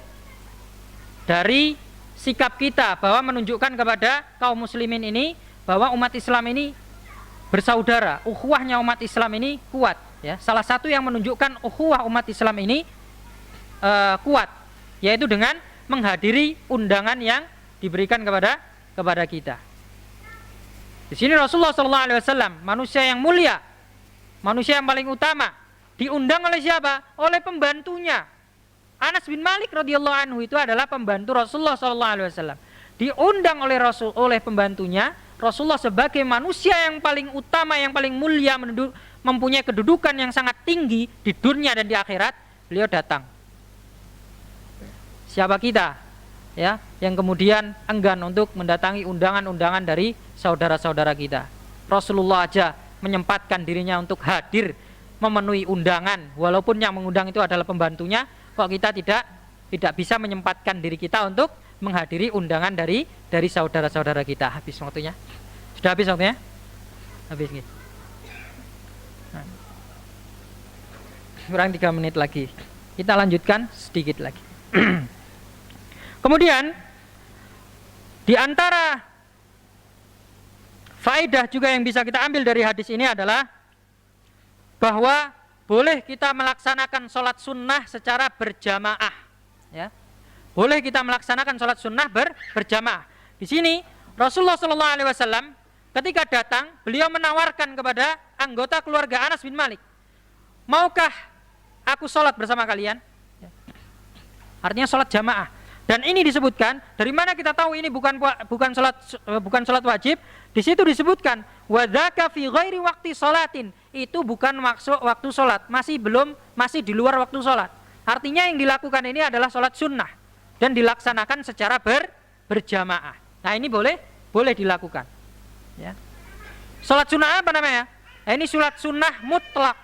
dari sikap kita bahwa menunjukkan kepada kaum muslimin ini bahwa umat Islam ini bersaudara, ukhuwahnya umat Islam ini kuat. Ya, salah satu yang menunjukkan ukhuwah umat Islam ini kuat, yaitu dengan menghadiri undangan yang diberikan kepada kita. Di sini Rasulullah SAW, manusia yang mulia, manusia yang paling utama, Diundang oleh siapa? Oleh pembantunya. Anas bin Malik radhiyallahu anhu itu adalah pembantu Rasulullah SAW. Diundang oleh pembantunya. Rasulullah sebagai manusia yang paling utama, yang paling mulia, mempunyai kedudukan yang sangat tinggi di dunia dan di akhirat, beliau datang. Siapa kita, ya, yang kemudian enggan untuk mendatangi undangan-undangan dari saudara-saudara kita? Rasulullah aja menyempatkan dirinya untuk hadir memenuhi undangan, walaupun yang mengundang itu adalah pembantunya. Kok kita tidak bisa menyempatkan diri kita untuk menghadiri undangan dari saudara-saudara kita? Habis waktunya? Sudah habis waktunya? Habis nih. Nah. Kurang 3 menit lagi. Kita lanjutkan sedikit lagi. Kemudian di antara faedah juga yang bisa kita ambil dari hadis ini adalah bahwa boleh kita melaksanakan sholat sunnah secara berjamaah, ya. Boleh kita melaksanakan sholat sunnah berjamaah. Di sini Rasulullah SAW ketika datang, beliau menawarkan kepada anggota keluarga Anas bin Malik, maukah aku sholat bersama kalian? Artinya sholat jamaah. Dan ini disebutkan, dari mana kita tahu ini bukan sholat wajib? Di situ disebutkan wadzaka fi ghairi waqti sholatin, itu bukan maksud waktu sholat, masih di luar waktu sholat. Artinya yang dilakukan ini adalah sholat sunnah dan dilaksanakan secara berjamaah. Nah, ini boleh dilakukan, ya. Sholat sunnah apa namanya? Nah, ini sholat sunnah mutlak,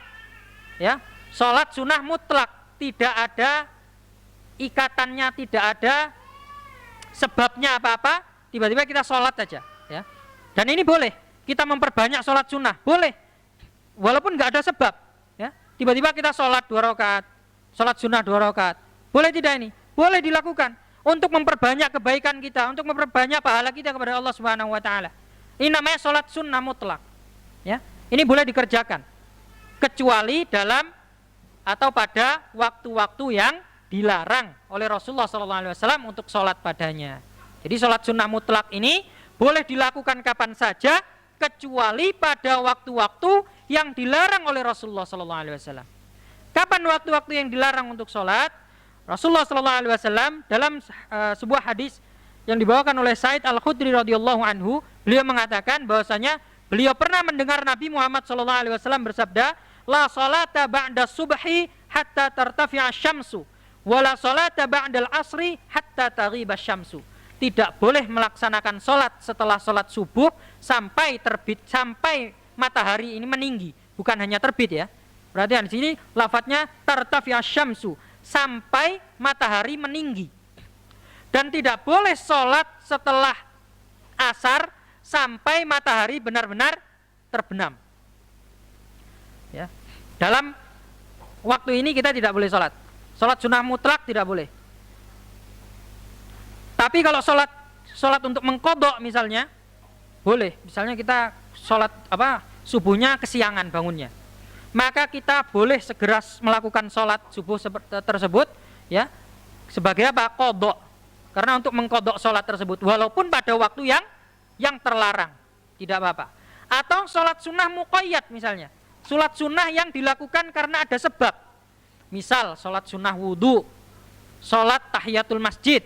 ya. Sholat sunnah mutlak, tidak ada ikatannya, tidak ada sebabnya apa-apa, tiba-tiba kita sholat saja, ya. Dan ini boleh kita memperbanyak sholat sunnah, boleh, walaupun nggak ada sebab, ya. Tiba-tiba kita sholat 2 rakaat, sholat sunnah 2 rakaat, boleh tidak ini? Boleh dilakukan untuk memperbanyak kebaikan kita, untuk memperbanyak pahala kita kepada Allah Subhanahu Wa Taala. Ini namanya sholat sunnah mutlak, ya. Ini boleh dikerjakan, kecuali dalam atau pada waktu-waktu yang dilarang oleh Rasulullah SAW untuk sholat padanya. Jadi sholat sunnah mutlak ini boleh dilakukan kapan saja, kecuali pada waktu-waktu yang dilarang oleh Rasulullah SAW. Kapan waktu-waktu yang dilarang untuk sholat? Rasulullah SAW dalam sebuah hadis yang dibawakan oleh Sa'id Al-Khudri radhiyallahu anhu, beliau mengatakan bahwasanya beliau pernah mendengar Nabi Muhammad SAW bersabda, la salata ba'da subhi hatta tartafi'a syamsu, wala salata ba'dal asri hatta taghiba syamsu. Tidak boleh melaksanakan sholat setelah sholat subuh sampai terbit, sampai matahari ini meninggi. Bukan hanya terbit, ya. Perhatian di sini lafadznya tartafi'a syamsu, sampai matahari meninggi. Dan tidak boleh sholat setelah asar sampai matahari benar-benar terbenam, ya. Dalam waktu ini kita tidak boleh sholat. Sholat sunnah mutlak tidak boleh. Tapi kalau sholat untuk mengkodok misalnya, boleh. Misalnya kita sholat subuhnya kesiangan bangunnya, maka kita boleh segera melakukan sholat subuh tersebut, ya, sebagai apa? Kodok. Karena untuk mengkodok sholat tersebut, walaupun pada waktu yang terlarang, tidak apa-apa. Atau sholat sunnah muqayyad misalnya, sholat sunnah yang dilakukan karena ada sebab. Misal sholat sunnah wudhu, sholat tahiyatul masjid.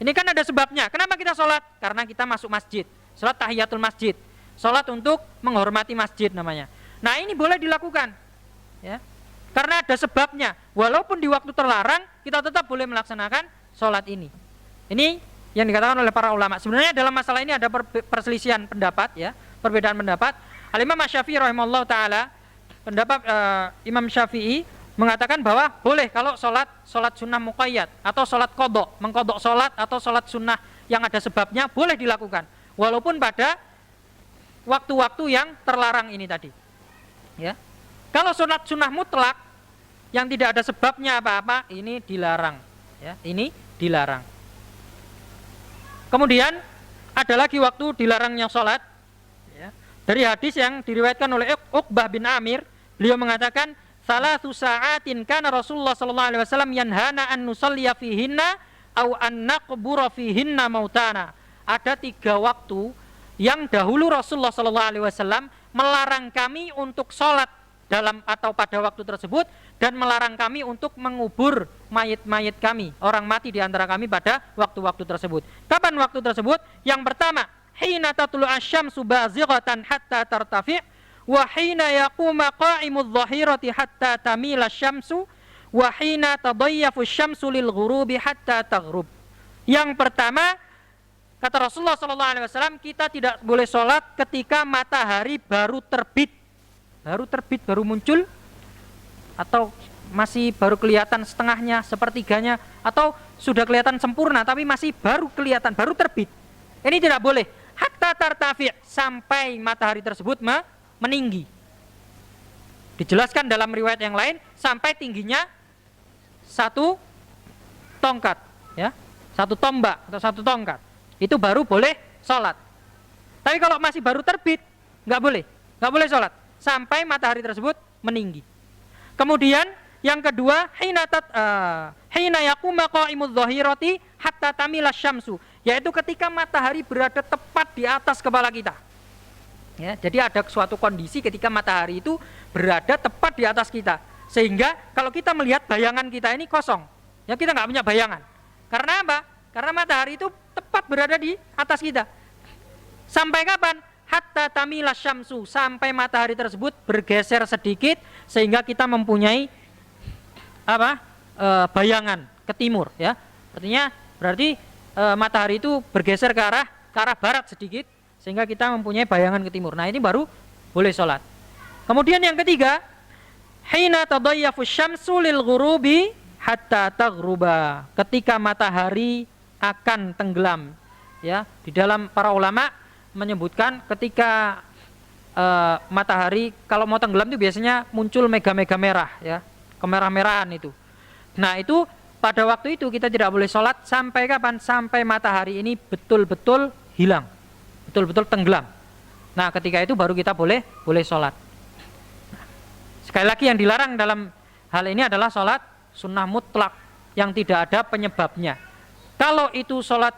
Ini kan ada sebabnya. Kenapa kita sholat? Karena kita masuk masjid. Sholat tahiyatul masjid, sholat untuk menghormati masjid namanya. Nah, ini boleh dilakukan, ya, karena ada sebabnya. Walaupun di waktu terlarang, kita tetap boleh melaksanakan sholat ini. Ini yang dikatakan oleh para ulama. Sebenarnya dalam masalah ini ada perselisihan pendapat, ya, perbedaan pendapat. Al-Imam Syafi'i rahimahullah ta'ala, pendapat Imam Syafi'i mengatakan bahwa boleh kalau sholat sunnah muqayyad atau sholat kodok, mengkodok sholat atau sholat sunnah yang ada sebabnya, boleh dilakukan walaupun pada waktu-waktu yang terlarang ini tadi, ya. Kalau sholat sunnah mutlak yang tidak ada sebabnya apa-apa, ini dilarang, ya, ini dilarang. Kemudian ada lagi waktu dilarangnya sholat, ya, dari hadis yang diriwayatkan oleh Uqbah bin Amir, beliau mengatakan, salatu sa'atin kana Rasulullah sallallahu alaihi wasallam yanhana an nusalliya fihinna au an naqbura fihinna mautana. Ada 3 waktu yang dahulu Rasulullah sallallahu alaihi wasallam melarang kami untuk sholat dalam atau pada waktu tersebut, dan melarang kami untuk mengubur mayit-mayit kami, orang mati di antara kami pada waktu-waktu tersebut. Kapan waktu tersebut? Yang pertama, hina tatlu asyamsu bazighatan hatta tartafi' wa hina yaquma qa'imudz dhahirati hatta tamila syamsu wa hina tadayyafu syamsu lil ghurubi hatta taghrub. Yang pertama, kata Rasulullah SAW, kita tidak boleh sholat ketika matahari baru terbit, baru muncul, atau masih baru kelihatan setengahnya, sepertiganya, atau sudah kelihatan sempurna tapi masih baru kelihatan, baru terbit. Ini tidak boleh. Hatta tartafi', sampai matahari tersebut meninggi. Dijelaskan dalam riwayat yang lain, sampai tingginya 1 tongkat, ya, 1 tombak atau 1 tongkat. Itu baru boleh sholat. Tapi kalau masih baru terbit, nggak boleh sholat sampai matahari tersebut meninggi. Kemudian yang kedua, hina yaquma qa'imudz dhahirati hatta tamila syamsu, yaitu ketika matahari berada tepat di atas kepala kita. Ya, jadi ada suatu kondisi ketika matahari itu berada tepat di atas kita, sehingga kalau kita melihat bayangan kita ini kosong, ya kita nggak punya bayangan. Karena apa? Karena matahari itu tepat berada di atas kita. Sampai kapan? Hatta tamila syamsu, sampai matahari tersebut bergeser sedikit sehingga kita mempunyai bayangan ke timur, ya. Artinya berarti matahari itu bergeser ke arah barat sedikit sehingga kita mempunyai bayangan ke timur. Nah, ini baru boleh sholat. Kemudian yang ketiga, hina tadayyafu syamsu lil ghurubi hatta taghruba, ketika matahari akan tenggelam, ya. Di dalam para ulama menyebutkan ketika matahari kalau mau tenggelam itu biasanya muncul mega-mega merah, ya, kemerah-merahan itu. Nah, itu pada waktu itu kita tidak boleh sholat sampai kapan? Sampai matahari ini betul-betul hilang, betul-betul tenggelam. Nah, ketika itu baru kita boleh sholat. Sekali lagi, yang dilarang dalam hal ini adalah sholat sunnah mutlak yang tidak ada penyebabnya. Kalau itu sholat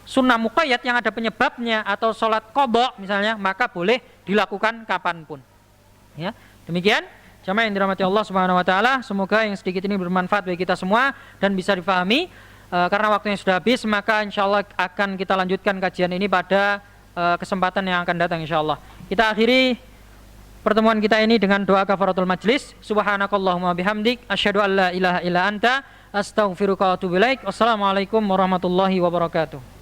sunnah muqayyad yang ada penyebabnya, atau sholat qadha misalnya, maka boleh dilakukan kapanpun. Ya, demikian jamaah yang dirahmati Allah Subhanahu wa taala, semoga yang sedikit ini bermanfaat bagi kita semua dan bisa difahami. Karena waktunya sudah habis, maka insyaallah akan kita lanjutkan kajian ini pada kesempatan yang akan datang insyaallah. Kita akhiri pertemuan kita ini dengan doa kafaratul majlis. Subhanakallahumma bihamdik asyhadu an la ilaha illa anta astaghfiruka wa atubu ilaik. Wassalamualaikum warahmatullahi wabarakatuh.